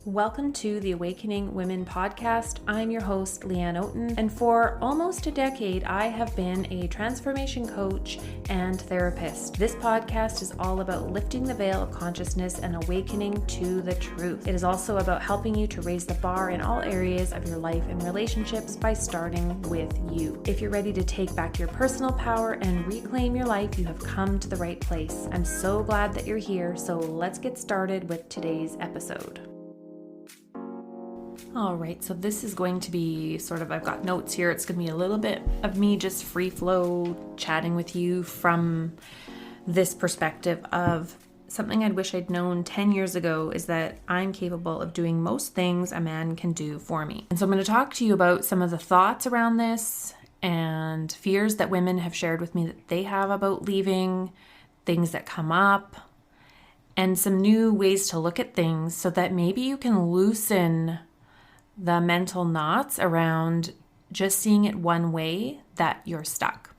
Welcome to the Awakening Women podcast. I'm your host, Leanne Oaten, and for almost a decade, I have been a transformation coach and therapist. This podcast is all about lifting the veil of consciousness and awakening to the truth. It is also about helping you to raise the bar in all areas of your life and relationships by starting with you. If you're ready to take back your personal power and reclaim your life, you have come to the right place. I'm so glad that you're here, so let's get started with today's episode. All right, so this is going to be I've got notes here. It's going to be a little bit of me just free flow chatting with you from this perspective of something I wish I'd known 10 years ago is that I'm capable of doing most things a man can do for me. And so I'm going to talk to you about some of the thoughts around this and fears that women have shared with me that they have about leaving, things that come up, and some new ways to look at things so that maybe you can loosen the mental knots around just seeing it one way, that you're stuck,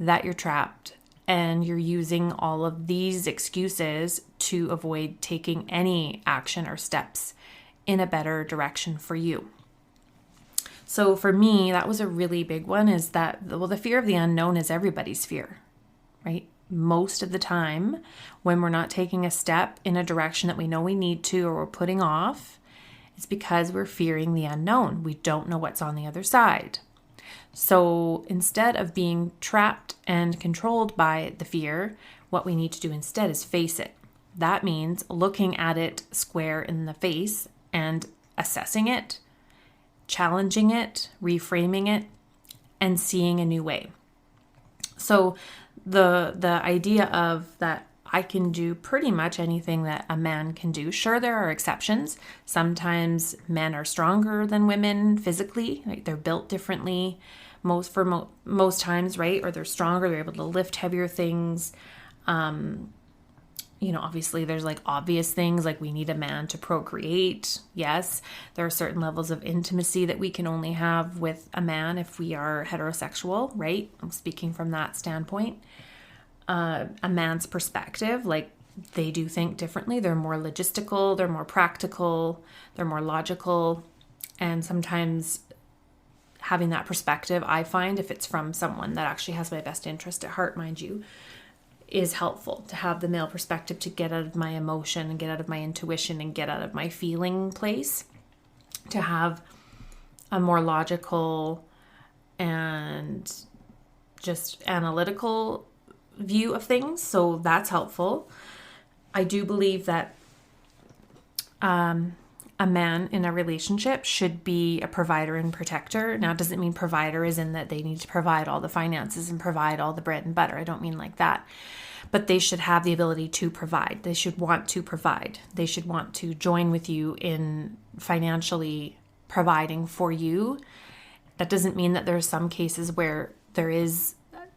that you're trapped, and you're using all of these excuses to avoid taking any action or steps in a better direction for you. So for me, that was a really big one, is that, the fear of the unknown is everybody's fear, right? Most of the time, when we're not taking a step in a direction that we know we need to, or we're putting off, it's because we're fearing the unknown. We don't know what's on the other side. So instead of being trapped and controlled by the fear, what we need to do instead is face it. That means looking at it square in the face and assessing it, challenging it, reframing it, and seeing a new way. So the idea of that I can do pretty much anything that a man can do. Sure, there are exceptions. Sometimes men are stronger than women physically, like they're built differently most times, right? Or they're stronger, they're able to lift heavier things. Obviously there's obvious things like we need a man to procreate. Yes, there are certain levels of intimacy that we can only have with a man if we are heterosexual, right? I'm speaking from that standpoint. A man's perspective, they do think differently. They're more logistical, they're more practical, they're more logical. And sometimes having that perspective, I find, if it's from someone that actually has my best interest at heart, mind you, is helpful to have the male perspective, to get out of my emotion and get out of my intuition and get out of my feeling place, to have a more logical and just analytical view of things. So that's helpful. I do believe that a man in a relationship should be a provider and protector. Now, it doesn't mean provider is in that they need to provide all the finances and provide all the bread and butter. I don't mean like that. But they should have the ability to provide. They should want to provide. They should want to join with you in financially providing for you. That doesn't mean that there are some cases where there is,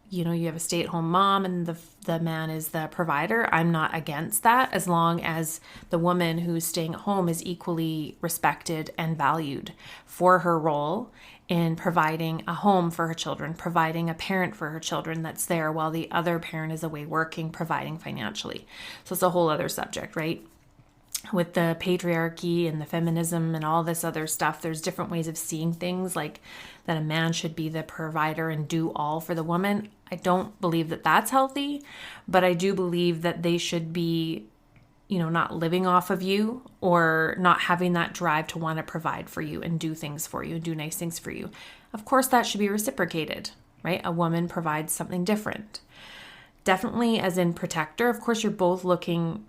you have a stay-at-home mom and the man is the provider. I'm not against that, as long as the woman who's staying at home is equally respected and valued for her role in providing a home for her children, providing a parent for her children that's there while the other parent is away working, providing financially. So it's a whole other subject, right? With the patriarchy and the feminism and all this other stuff, there's different ways of seeing things, like that a man should be the provider and do all for the woman. I don't believe that that's healthy, but I do believe that they should be, not living off of you or not having that drive to want to provide for you and do things for you and do nice things for you. Of course, that should be reciprocated, right? A woman provides something different. Definitely as in protector, of course, you're both looking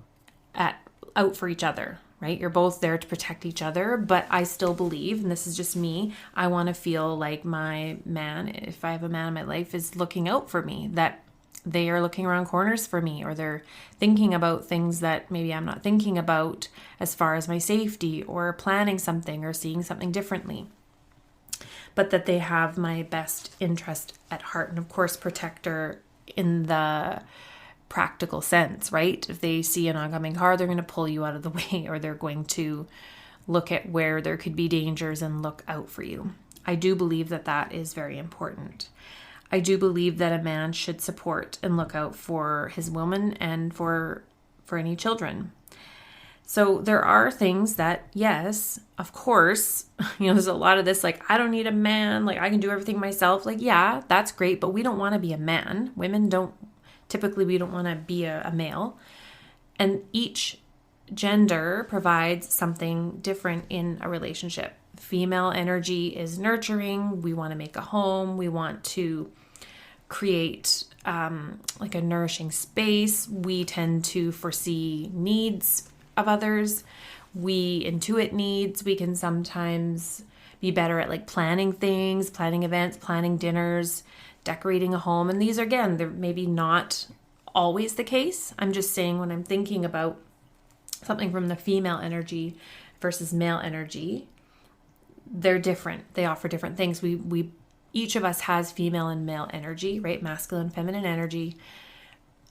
out for each other, right? You're both there to protect each other, but I still believe, and this is just me, I want to feel like my man, if I have a man in my life, is looking out for me, that they are looking around corners for me, or they're thinking about things that maybe I'm not thinking about as far as my safety, or planning something or seeing something differently, but that they have my best interest at heart. And of course, protector in the practical sense, right? If they see an oncoming car, they're going to pull you out of the way, or they're going to look at where there could be dangers and look out for you. I do believe that that is very important. I do believe that a man should support and look out for his woman and for any children. So there are things that, yes, of course, there's a lot of this, like, I don't need a man, like, I can do everything myself. Like, yeah, that's great, but we don't want to be a man. Women don't, typically, we don't want to be a male. And each gender provides something different in a relationship. Female energy is nurturing. We want to make a home. We want to create like a nourishing space. We tend to foresee needs of others. We intuit needs. We can sometimes be better at like planning things, planning events, planning dinners, decorating a home. And these are, again, they're maybe not always the case. I'm just saying, when I'm thinking about something from the female energy versus male energy, they're different. They offer different things. We each of us has female and male energy, right? Masculine, feminine energy.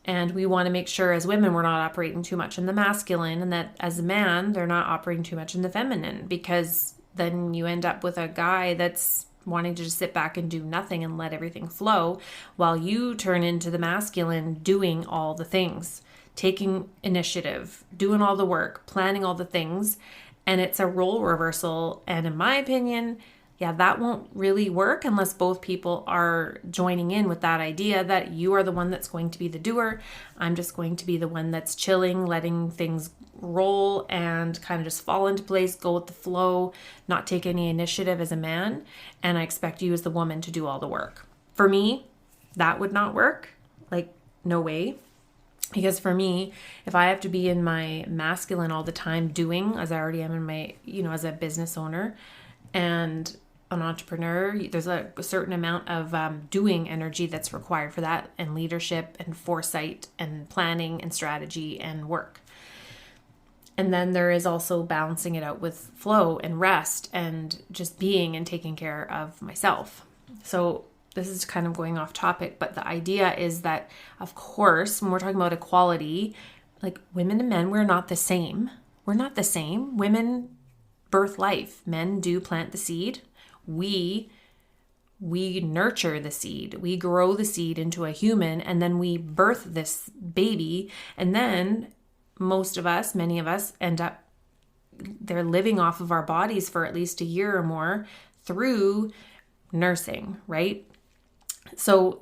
And we want to make sure as women, we're not operating too much in the masculine, and that as a man, they're not operating too much in the feminine, because then you end up with a guy that's wanting to just sit back and do nothing and let everything flow, while you turn into the masculine doing all the things, taking initiative, doing all the work, planning all the things. And it's a role reversal. And in my opinion, yeah, that won't really work unless both people are joining in with that idea that you are the one that's going to be the doer. I'm just going to be the one that's chilling, letting things roll and kind of just fall into place, go with the flow, not take any initiative as a man. And I expect you as the woman to do all the work. For me, that would not work. Like, no way. Because for me, if I have to be in my masculine all the time doing, as I already am in my, as a business owner and an entrepreneur, there's a certain amount of doing energy that's required for that, and leadership and foresight and planning and strategy and work. And then there is also balancing it out with flow and rest and just being and taking care of myself. So this is kind of going off topic, but the idea is that, of course, when we're talking about equality, like, women and men, we're not the same. We're not the same. Women birth life. Men do plant the seed. We nurture the seed. We grow the seed into a human, and then we birth this baby. And then many of us end up, they're living off of our bodies for at least a year or more through nursing, right? So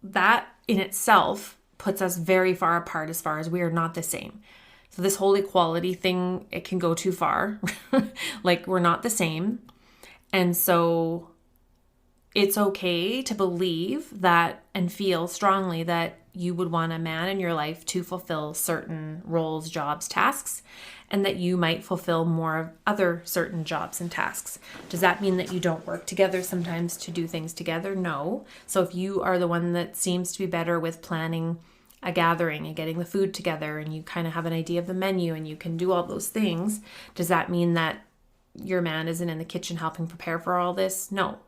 that in itself puts us very far apart as far as we are not the same. So this whole equality thing, it can go too far. Like, we're not the same. And so it's okay to believe that and feel strongly that you would want a man in your life to fulfill certain roles, jobs, tasks, and that you might fulfill more of other certain jobs and tasks. Does that mean that you don't work together sometimes to do things together? No. So if you are the one that seems to be better with planning a gathering and getting the food together, and you kind of have an idea of the menu and you can do all those things, does that mean that your man isn't in the kitchen helping prepare for all this? No.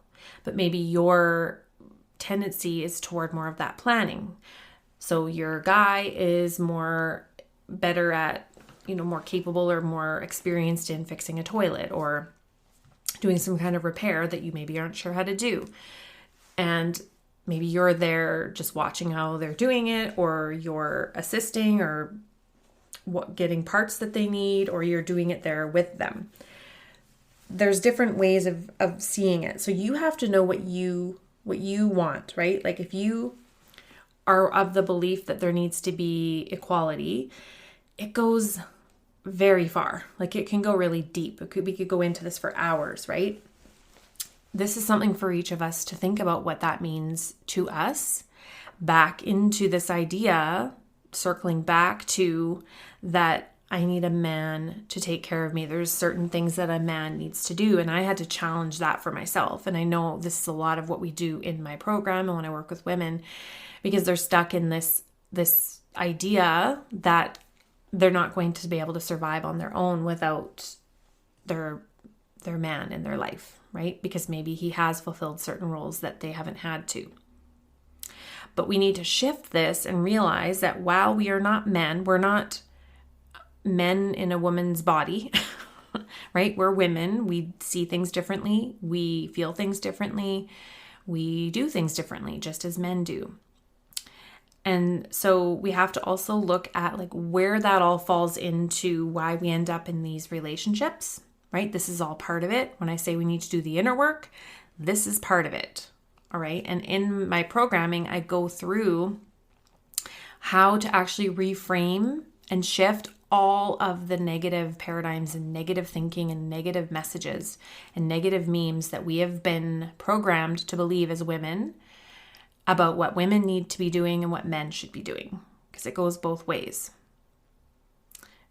But maybe your tendency is toward more of that planning. So your guy is better at, more capable or more experienced in fixing a toilet or doing some kind of repair that you maybe aren't sure how to do. And maybe you're there just watching how they're doing it, or you're assisting or getting parts that they need, or you're doing it there with them. There's different ways of seeing it. So you have to know what you want, right? Like, if you are of the belief that there needs to be equality, it goes very far. Like, it can go really deep. We could go into this for hours, right? This is something for each of us to think about what that means to us. Back into this idea, circling back to that I need a man to take care of me. There's certain things that a man needs to do, and I had to challenge that for myself. And I know this is a lot of what we do in my program and when I work with women, because they're stuck in this idea that they're not going to be able to survive on their own without their man in their life, right? Because maybe he has fulfilled certain roles that they haven't had to. But we need to shift this and realize that while we are not men, we're not men in a woman's body, right? We're women. We see things differently. We feel things differently. We do things differently, just as men do. And so we have to also look at like where that all falls into why we end up in these relationships, right? This is all part of it. When I say we need to do the inner work, this is part of it. All right. And in my programming, I go through how to actually reframe and shift all of the negative paradigms and negative thinking and negative messages and negative memes that we have been programmed to believe as women about what women need to be doing and what men should be doing, because it goes both ways,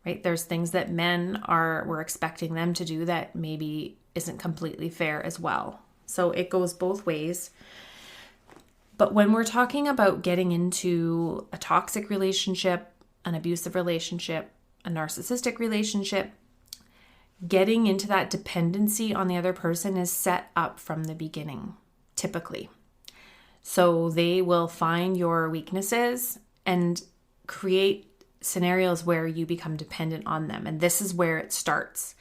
right? There's things that we're expecting them to do that maybe isn't completely fair as well. So it goes both ways. But when we're talking about getting into a toxic relationship, an abusive relationship, a narcissistic relationship, getting into that dependency on the other person is set up from the beginning, typically. So they will find your weaknesses and create scenarios where you become dependent on them. And this is where it starts.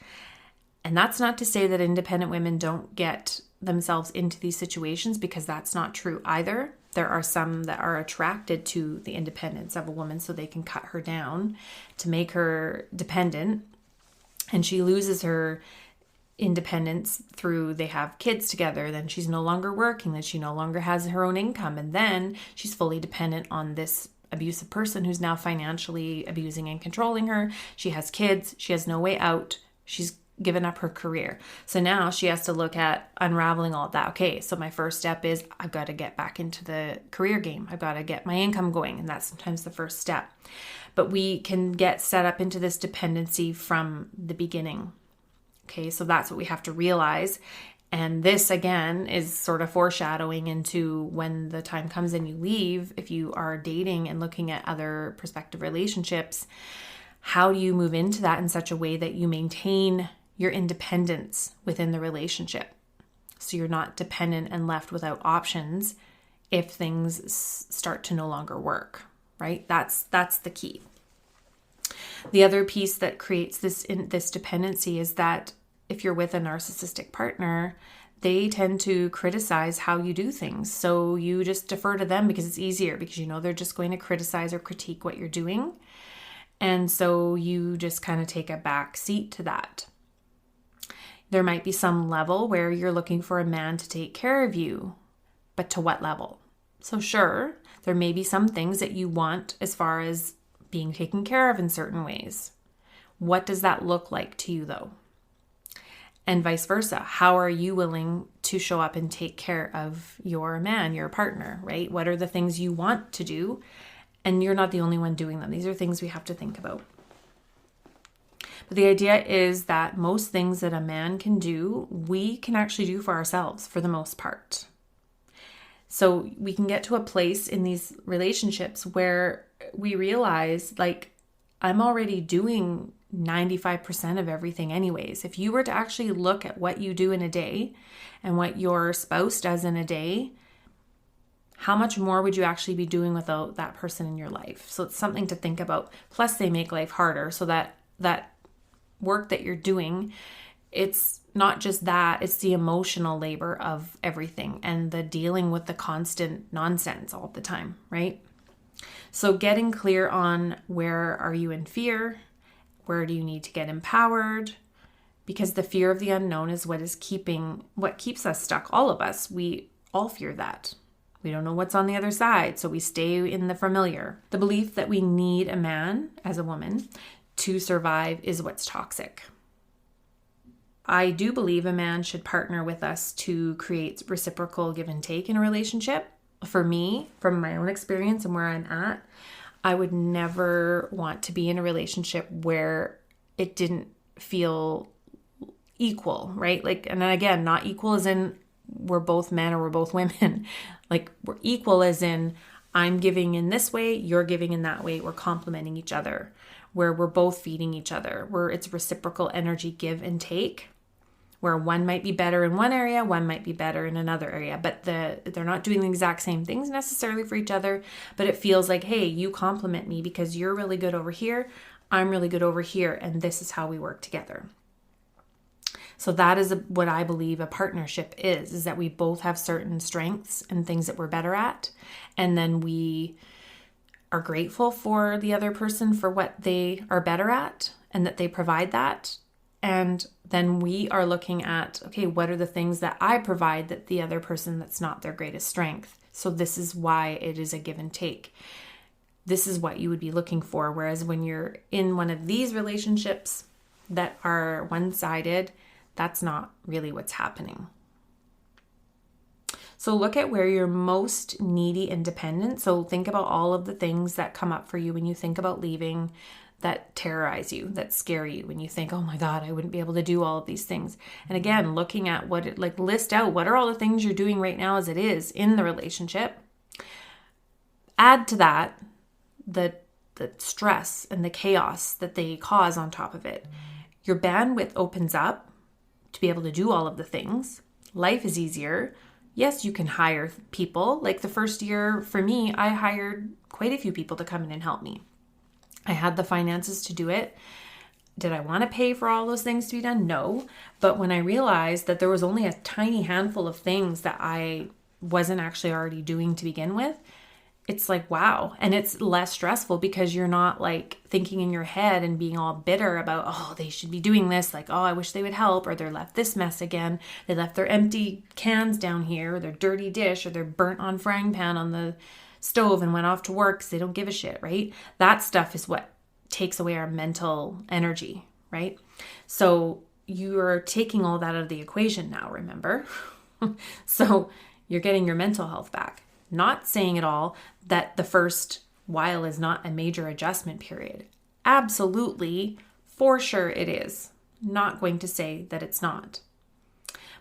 And that's not to say that independent women don't get themselves into these situations, because that's not true either. There are some that are attracted to the independence of a woman so they can cut her down to make her dependent. And she loses her independence through they have kids together, then she's no longer working, then she no longer has her own income, and then she's fully dependent on this abusive person who's now financially abusing and controlling her. She has kids, she has no way out, she's given up her career. So now she has to look at unraveling all of that. Okay, so my first step is I've got to get back into the career game. I've got to get my income going, and that's sometimes the first step. But we can get set up into this dependency from the beginning. Okay, so that's what we have to realize. And this, again, is sort of foreshadowing into when the time comes and you leave, if you are dating and looking at other prospective relationships, how do you move into that in such a way that you maintain your independence within the relationship? So you're not dependent and left without options if things start to no longer work, right? That's the key. The other piece that creates this dependency is that if you're with a narcissistic partner, they tend to criticize how you do things. So you just defer to them because it's easier, because you know they're just going to criticize or critique what you're doing. And so you just kind of take a back seat to that. There might be some level where you're looking for a man to take care of you, but to what level? So sure, there may be some things that you want as far as being taken care of in certain ways. What does that look like to you though? And vice versa. How are you willing to show up and take care of your man, your partner, right? What are the things you want to do? And you're not the only one doing them. These are things we have to think about. But the idea is that most things that a man can do, we can actually do for ourselves for the most part. So we can get to a place in these relationships where we realize, like, I'm already doing 95% of everything anyways. If you were to actually look at what you do in a day and what your spouse does in a day, how much more would you actually be doing without that person in your life? So it's something to think about. Plus they make life harder, so that work that you're doing, it's not just that, it's the emotional labor of everything and the dealing with the constant nonsense all the time, right? So getting clear on where are you in fear? Where do you need to get empowered? Because the fear of the unknown is what keeps us stuck. All of us, we all fear that. We don't know what's on the other side, so we stay in the familiar. The belief that we need a man as a woman to survive is what's toxic. I do believe a man should partner with us to create reciprocal give and take in a relationship. For me, from my own experience and where I'm at, I would never want to be in a relationship where it didn't feel equal, right? Like, and again, not equal as in we're both men or we're both women. Like, we're equal as in I'm giving in this way, you're giving in that way. We're complementing each other, where we're both feeding each other, where it's reciprocal energy give and take, where one might be better in one area, one might be better in another area, but they're not doing the exact same things necessarily for each other, but it feels like, hey, you compliment me because you're really good over here, I'm really good over here, and this is how we work together. So that is what I believe a partnership is that we both have certain strengths and things that we're better at, and then we are grateful for the other person for what they are better at and that they provide that. And then we are looking at, okay, what are the things that I provide that the other person that's not their greatest strength? So this is why it is a give and take. This is what you would be looking for. Whereas when you're in one of these relationships that are one-sided, that's not really what's happening. So look at where you're most needy and dependent. So think about all of the things that come up for you when you think about leaving, that terrorize you, that scare you, when you think, oh my God, I wouldn't be able to do all of these things. And again, looking at list out what are all the things you're doing right now as it is in the relationship. Add to that the stress and the chaos that they cause on top of it. Your bandwidth opens up to be able to do all of the things. Life is easier. Yes, you can hire people. Like the first year for me, I hired quite a few people to come in and help me. I had the finances to do it. Did I want to pay for all those things to be done? No. But when I realized that there was only a tiny handful of things that I wasn't actually already doing to begin with, it's like, wow. And it's less stressful because you're not like thinking in your head and being all bitter about, oh, they should be doing this. Like, oh, I wish they would help. Or they're left this mess again. They left their empty cans down here, or their dirty dish, or their burnt on frying pan on the stove and went off to work because they don't give a shit, right? That stuff is what takes away our mental energy, right? So you're taking all that out of the equation now, remember? So you're getting your mental health back. Not saying at all that the first while is not a major adjustment period. Absolutely, for sure it is. Not going to say that it's not.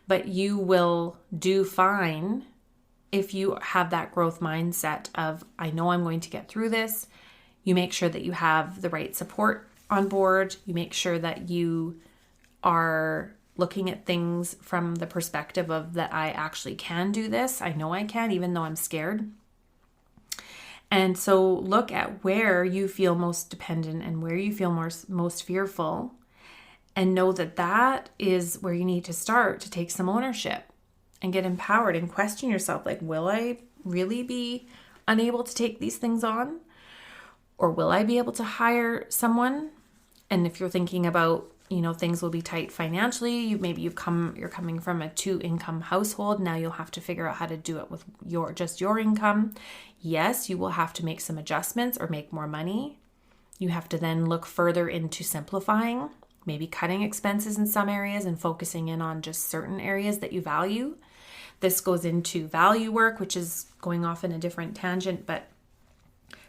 But you will do fine if you have that growth mindset of, I know I'm going to get through this. You make sure that you have the right support on board. You make sure that you are looking at things from the perspective of that I actually can do this. I know I can, even though I'm scared. And so look at where you feel most dependent and where you feel most fearful, and know that that is where you need to start to take some ownership and get empowered and question yourself. Like, will I really be unable to take these things on? Or will I be able to hire someone? And if you're thinking about, things will be tight financially. You're coming from a 2-income household. Now you'll have to figure out how to do it with your income. Yes, you will have to make some adjustments or make more money. You have to then look further into simplifying, maybe cutting expenses in some areas and focusing in on just certain areas that you value. This goes into value work, which is going off in a different tangent, but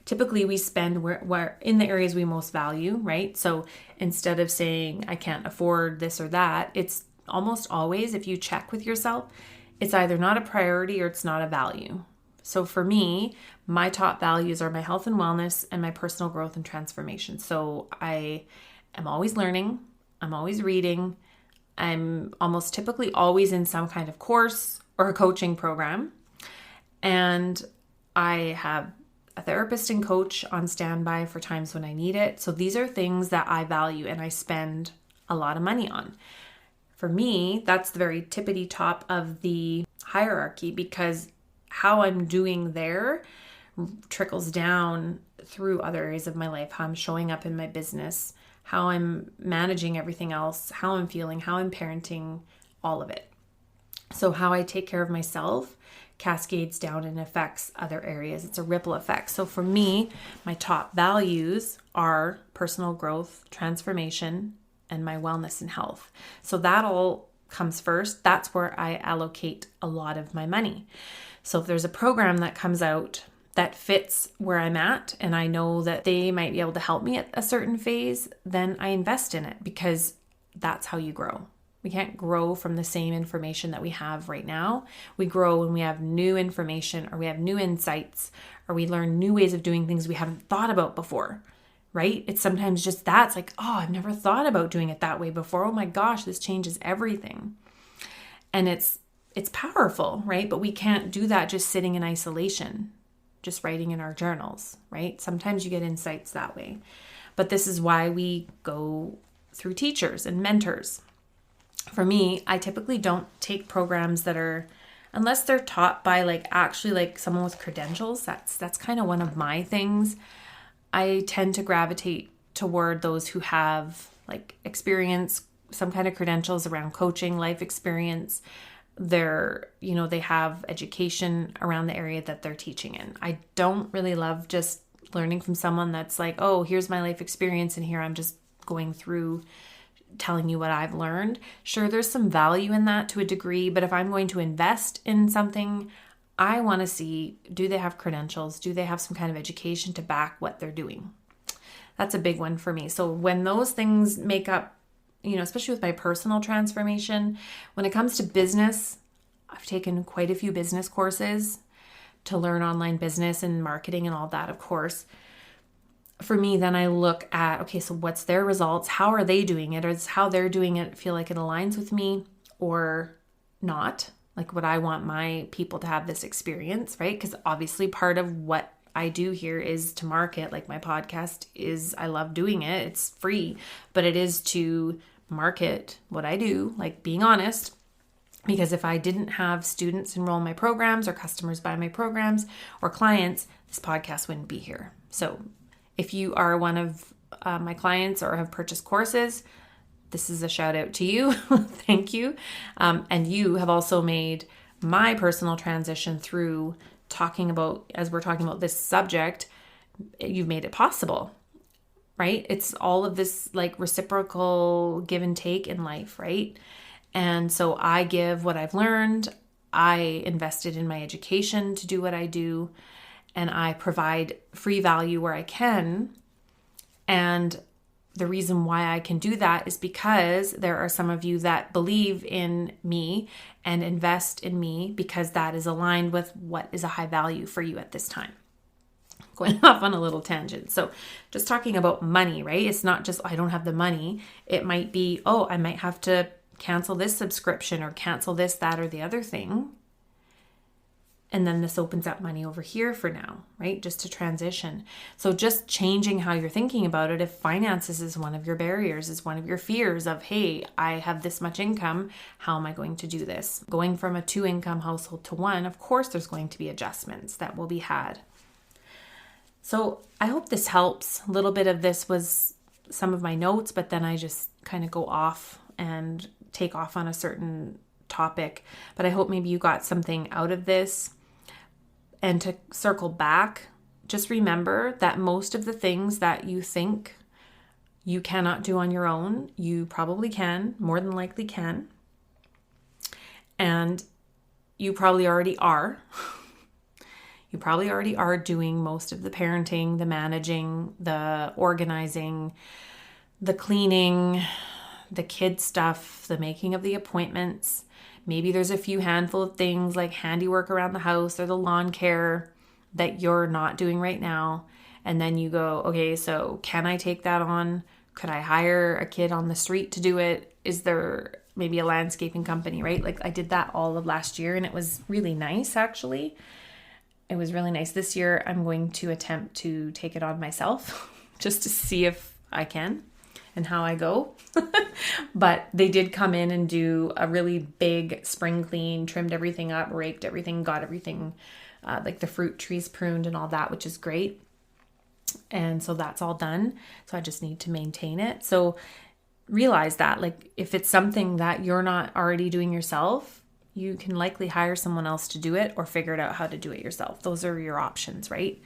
typically we spend where in the areas we most value, right? So instead of saying, I can't afford this or that, it's almost always, if you check with yourself, it's either not a priority or it's not a value. So for me, my top values are my health and wellness and my personal growth and transformation. So I am always learning. I'm always reading. I'm almost typically always in some kind of course or a coaching program. And I have a therapist and coach on standby for times when I need it. So these are things that I value and I spend a lot of money on. For me, that's the very tippity top of the hierarchy, because how I'm doing there trickles down through other areas of my life, how I'm showing up in my business, how I'm managing everything else, how I'm feeling, how I'm parenting, all of it. So how I take care of myself cascades down and affects other areas. It's a ripple effect. So for me, my top values are personal growth, transformation, and my wellness and health. So that all comes first. That's where I allocate a lot of my money. So if there's a program that comes out that fits where I'm at, and I know that they might be able to help me at a certain phase, then I invest in it, because that's how you grow. We can't grow from the same information that we have right now. We grow when we have new information, or we have new insights, or we learn new ways of doing things we haven't thought about before, right? It's sometimes just that. It's like, oh, I've never thought about doing it that way before. Oh my gosh, this changes everything. And it's powerful, right? But we can't do that just sitting in isolation, just writing in our journals, right? Sometimes you get insights that way. But this is why we go through teachers and mentors. For me, I typically don't take programs that are unless they're taught by like actually like someone with credentials. That's kind of one of my things. I tend to gravitate toward those who have like experience, some kind of credentials around coaching, life experience. They have education around the area that they're teaching in. I don't really love just learning from someone that's like, oh, here's my life experience and here I'm just going through telling you what I've learned. Sure, there's some value in that to a degree, but if I'm going to invest in something, I want to see, do they have credentials? Do they have some kind of education to back what they're doing? That's a big one for me. So when those things make up, especially with my personal transformation, when it comes to business, I've taken quite a few business courses to learn online business and marketing and all that, of course. For me, then I look at, okay, so what's their results? How are they doing it? Or is how they're doing it feel like it aligns with me or not? Like, would I want my people to have this experience, right? Because obviously part of what I do here is to market. Like, my podcast is, I love doing it. It's free, but it is to market what I do, like being honest. Because if I didn't have students enroll in my programs or customers buy my programs or clients, this podcast wouldn't be here. So if you are one of my clients or have purchased courses, this is a shout out to you. Thank you. And you have also made my personal transition through talking about, as we're talking about this subject, you've made it possible, right? It's all of this like reciprocal give and take in life, right? And so I give what I've learned. I invested in my education to do what I do, and I provide free value where I can. And the reason why I can do that is because there are some of you that believe in me and invest in me because that is aligned with what is a high value for you at this time. Going off on a little tangent. So just talking about money, right? It's not just, I don't have the money. It might be, oh, I might have to cancel this subscription or cancel this, that, or the other thing. And then this opens up money over here for now, right? Just to transition. So just changing how you're thinking about it. If finances is one of your barriers, is one of your fears of, hey, I have this much income, how am I going to do this? Going from a 2-income household to 1, of course, there's going to be adjustments that will be had. So I hope this helps. A little bit of this was some of my notes, but then I just kind of go off and take off on a certain topic. But I hope maybe you got something out of this. And to circle back, just remember that most of the things that you think you cannot do on your own, you probably can, more than likely can. And you probably already are. You probably already are doing most of the parenting, the managing, the organizing, the cleaning, the kid stuff, the making of the appointments. Maybe there's a few handful of things like handiwork around the house or the lawn care that you're not doing right now. And then you go, okay, so can I take that on? Could I hire a kid on the street to do it? Is there maybe a landscaping company, right? Like I did that all of last year and it was really nice, actually. It was really nice. This year, I'm going to attempt to take it on myself just to see if I can and how I go. But they did come in and do a really big spring clean, trimmed everything up, raked everything, got everything, like the fruit trees pruned and all that, which is great. And so that's all done. So I just need to maintain it. So realize that, like, if it's something that you're not already doing yourself, you can likely hire someone else to do it or figure it out how to do it yourself. Those are your options, right?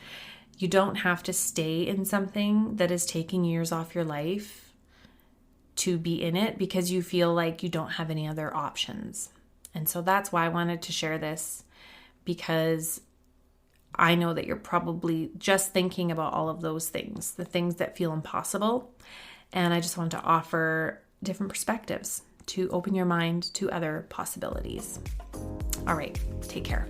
You don't have to stay in something that is taking years off your life to be in it because you feel like you don't have any other options. And so that's why I wanted to share this, because I know that you're probably just thinking about all of those things, the things that feel impossible. And I just want to offer different perspectives to open your mind to other possibilities. All right, take care.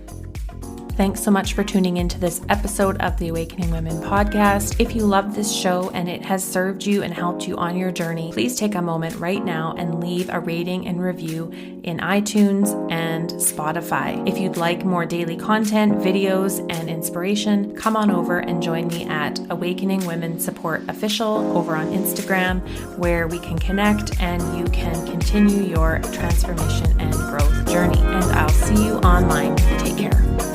Thanks so much for tuning into this episode of the Awakening Women podcast. If you love this show and it has served you and helped you on your journey, please take a moment right now and leave a rating and review in iTunes and Spotify. If you'd like more daily content, videos, and inspiration, come on over and join me at Awakening Women Support Official over on Instagram, where we can connect and you can continue your transformation and growth journey. And I'll see you online. Take care.